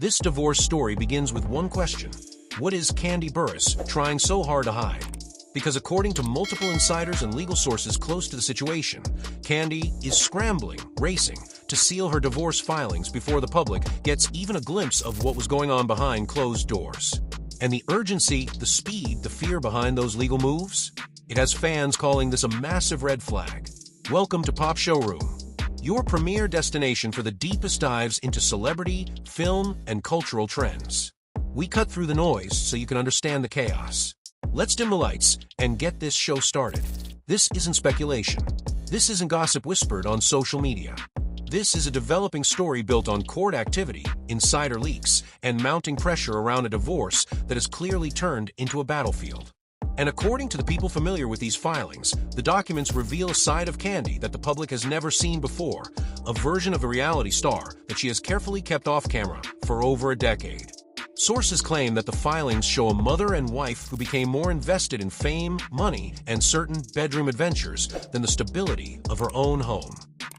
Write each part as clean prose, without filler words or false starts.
This divorce story begins with one question. What is Kandi Burruss trying so hard to hide? Because according to multiple insiders and legal sources close to the situation, Kandi is scrambling, racing, to seal her divorce filings before the public gets even a glimpse of what was going on behind closed doors. And the urgency, the speed, the fear behind those legal moves? It has fans calling this a massive red flag. Welcome to Pop Showroom, your premier destination for the deepest dives into celebrity, film, and cultural trends. We cut through the noise so you can understand the chaos. Let's dim the lights and get this show started. This isn't speculation. This isn't gossip whispered on social media. This is a developing story built on court activity, insider leaks, and mounting pressure around a divorce that has clearly turned into a battlefield. And according to the people familiar with these filings, the documents reveal a side of Kandi that the public has never seen before, a version of a reality star that she has carefully kept off camera for over a decade. Sources claim that the filings show a mother and wife who became more invested in fame, money, and certain bedroom adventures than the stability of her own home.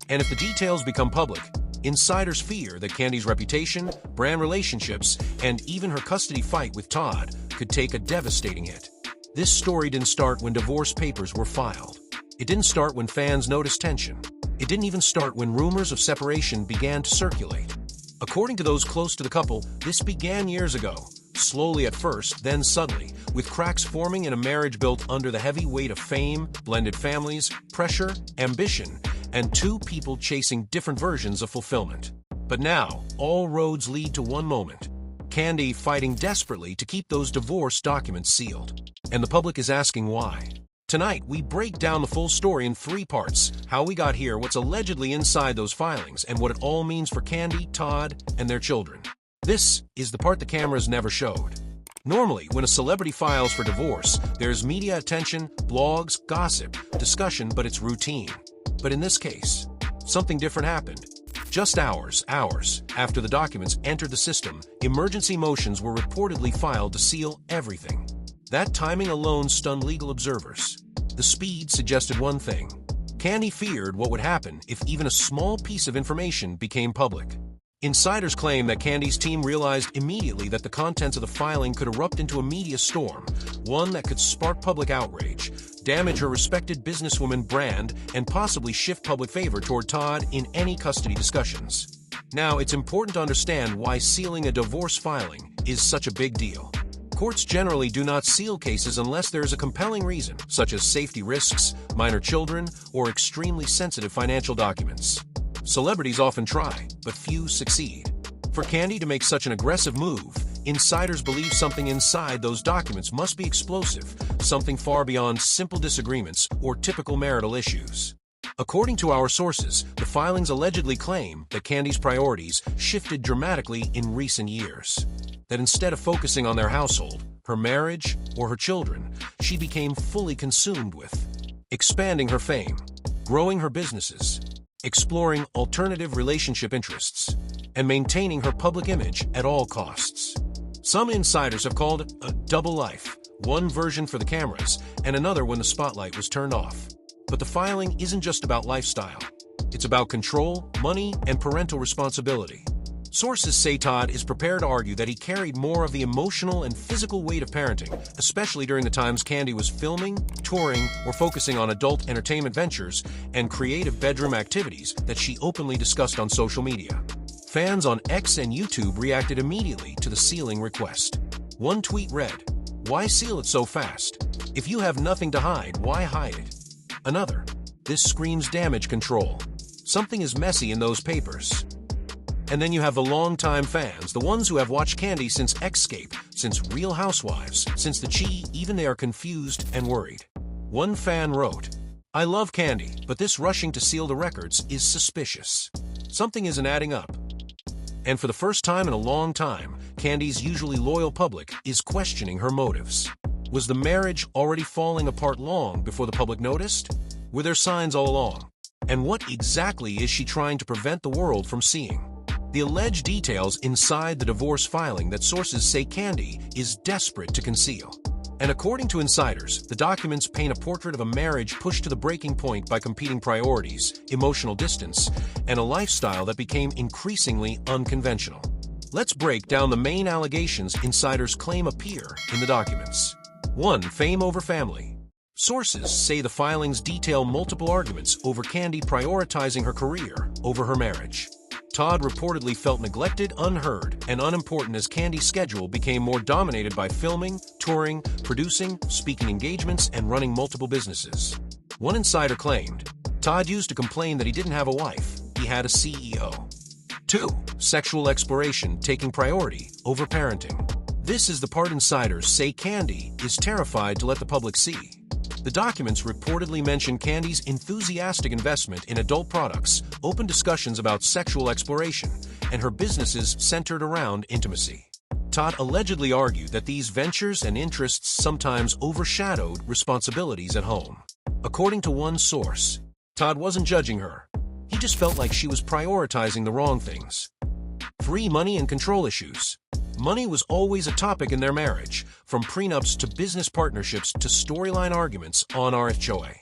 And if the details become public, insiders fear that Kandi's reputation, brand relationships, and even her custody fight with Todd could take a devastating hit. This story didn't start when divorce papers were filed. It didn't start when fans noticed tension. It didn't even start when rumors of separation began to circulate. According to those close to the couple, this began years ago, slowly at first, then suddenly, with cracks forming in a marriage built under the heavy weight of fame, blended families, pressure, ambition, and two people chasing different versions of fulfillment. But now, all roads lead to one moment. Kandi fighting desperately to keep those divorce documents sealed. And the public is asking why. Tonight, we break down the full story in 3 parts: how we got here, what's allegedly inside those filings, and what it all means for Kandi, Todd, and their children. This is the part the cameras never showed. Normally, when a celebrity files for divorce, there's media attention, blogs, gossip, discussion, but it's routine. But in this case, something different happened. Just hours after the documents entered the system, emergency motions were reportedly filed to seal everything. That timing alone stunned legal observers. The speed suggested one thing. Kandi feared what would happen if even a small piece of information became public. Insiders claim that Kandi's team realized immediately that the contents of the filing could erupt into a media storm, one that could spark public outrage, damage her respected businesswoman brand, and possibly shift public favor toward Todd in any custody discussions. Now, it's important to understand why sealing a divorce filing is such a big deal. Courts generally do not seal cases unless there is a compelling reason, such as safety risks, minor children, or extremely sensitive financial documents. Celebrities often try, but few succeed. For Kandi to make such an aggressive move, insiders believe something inside those documents must be explosive, something far beyond simple disagreements or typical marital issues. According to our sources, the filings allegedly claim that Kandi's priorities shifted dramatically in recent years. That instead of focusing on their household, her marriage, or her children, she became fully consumed with expanding her fame, growing her businesses, exploring alternative relationship interests, and maintaining her public image at all costs. Some insiders have called it a double life, one version for the cameras and another when the spotlight was turned off. But the filing isn't just about lifestyle. It's about control, money, and parental responsibility. Sources say Todd is prepared to argue that he carried more of the emotional and physical weight of parenting, especially during the times Kandi was filming, touring, or focusing on adult entertainment ventures and creative bedroom activities that she openly discussed on social media. Fans on X and YouTube reacted immediately to the sealing request. One tweet read, "Why seal it so fast? If you have nothing to hide, why hide it?" Another, "This screams damage control. Something is messy in those papers." And then you have the longtime fans, the ones who have watched Kandi since Escape, since Real Housewives, since The Chi, even they are confused and worried. One fan wrote, "I love Kandi, but this rushing to seal the records is suspicious. Something isn't adding up." And for the first time in a long time, Kandi's usually loyal public is questioning her motives. Was the marriage already falling apart long before the public noticed? Were there signs all along? And what exactly is she trying to prevent the world from seeing? The alleged details inside the divorce filing that sources say Kandi is desperate to conceal. And according to insiders, the documents paint a portrait of a marriage pushed to the breaking point by competing priorities, emotional distance, and a lifestyle that became increasingly unconventional. Let's break down the main allegations insiders claim appear in the documents. 1. Fame over family. Sources say the filings detail multiple arguments over Kandi prioritizing her career over her marriage. Todd reportedly felt neglected, unheard, and unimportant as Kandi's schedule became more dominated by filming, touring, producing, speaking engagements, and running multiple businesses. One insider claimed, Todd used to complain that he didn't have a wife, he had a CEO. 2. Sexual exploration taking priority over parenting. This is the part insiders say Kandi is terrified to let the public see. The documents reportedly mention Kandi's enthusiastic investment in adult products, open discussions about sexual exploration, and her businesses centered around intimacy. Todd allegedly argued that these ventures and interests sometimes overshadowed responsibilities at home. According to one source, Todd wasn't judging her. He just felt like she was prioritizing the wrong things. 3. Money and control issues. Money was always a topic in their marriage, from prenups to business partnerships to storyline arguments on RFHOA.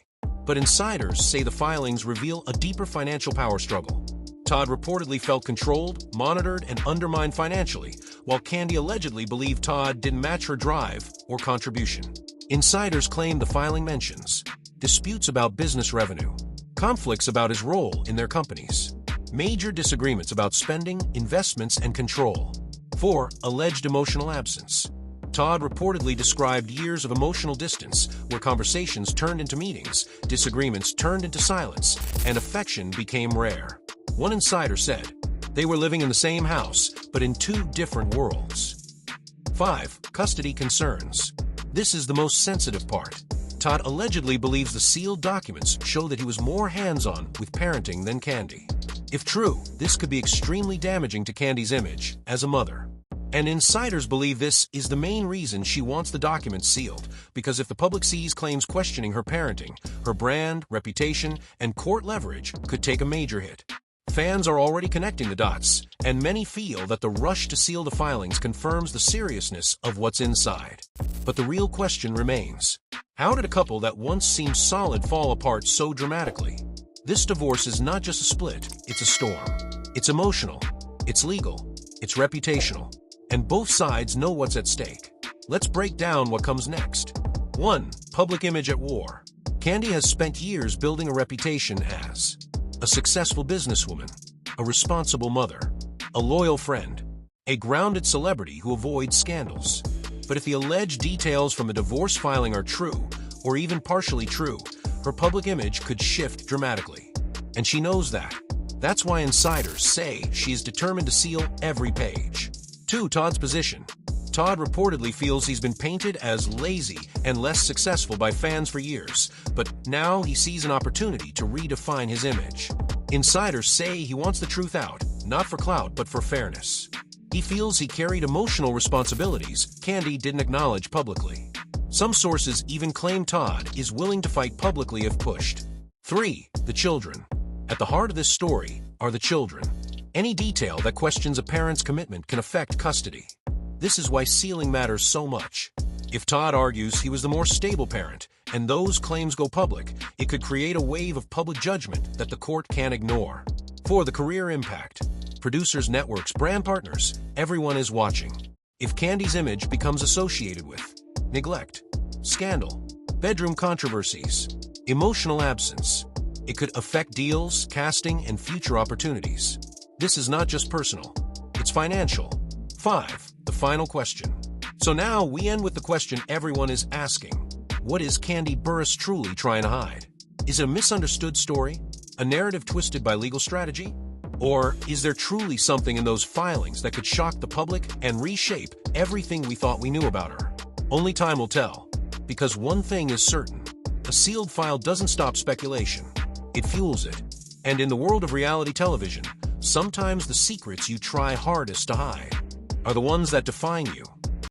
But insiders say the filings reveal a deeper financial power struggle. Todd reportedly felt controlled, monitored, and undermined financially, while Kandi allegedly believed Todd didn't match her drive or contribution. Insiders claim the filing mentions disputes about business revenue, conflicts about his role in their companies, major disagreements about spending, investments, and control. 4. Alleged emotional absence. Todd reportedly described years of emotional distance where conversations turned into meetings, disagreements turned into silence, and affection became rare. One insider said, they were living in the same house, but in two different worlds. 5. Custody concerns. This is the most sensitive part. Todd allegedly believes the sealed documents show that he was more hands-on with parenting than Kandi. If true, this could be extremely damaging to Kandi's image as a mother. And insiders believe this is the main reason she wants the documents sealed, because if the public sees claims questioning her parenting, her brand, reputation, and court leverage could take a major hit. Fans are already connecting the dots, and many feel that the rush to seal the filings confirms the seriousness of what's inside. But the real question remains, how did a couple that once seemed solid fall apart so dramatically? This divorce is not just a split, it's a storm. It's emotional, it's legal, it's reputational, and both sides know what's at stake. Let's break down what comes next. 1. Public image at war. Kandi has spent years building a reputation as a successful businesswoman, a responsible mother, a loyal friend, a grounded celebrity who avoids scandals. But if the alleged details from the divorce filing are true, or even partially true, her public image could shift dramatically. And she knows that. That's why insiders say she is determined to seal every page. 2. Todd's position. Todd reportedly feels he's been painted as lazy and less successful by fans for years, but now he sees an opportunity to redefine his image. Insiders say he wants the truth out, not for clout but for fairness. He feels he carried emotional responsibilities Kandi didn't acknowledge publicly. Some sources even claim Todd is willing to fight publicly if pushed. 3. The children. At the heart of this story are the children. Any detail that questions a parent's commitment can affect custody. This is why sealing matters so much. If Todd argues he was the more stable parent, and those claims go public, it could create a wave of public judgment that the court can't ignore. 4. The career impact. Producers, networks, brand partners, everyone is watching. If Kandi's image becomes associated with neglect, scandal, bedroom controversies, emotional absence, it could affect deals, casting, and future opportunities. This is not just personal, it's financial. 5. The final question. So now we end with the question everyone is asking. What is Kandi Burruss truly trying to hide? Is it a misunderstood story? A narrative twisted by legal strategy? Or is there truly something in those filings that could shock the public and reshape everything we thought we knew about her? Only time will tell. Because one thing is certain. A sealed file doesn't stop speculation. It fuels it. And in the world of reality television, sometimes the secrets you try hardest to hide are the ones that define you.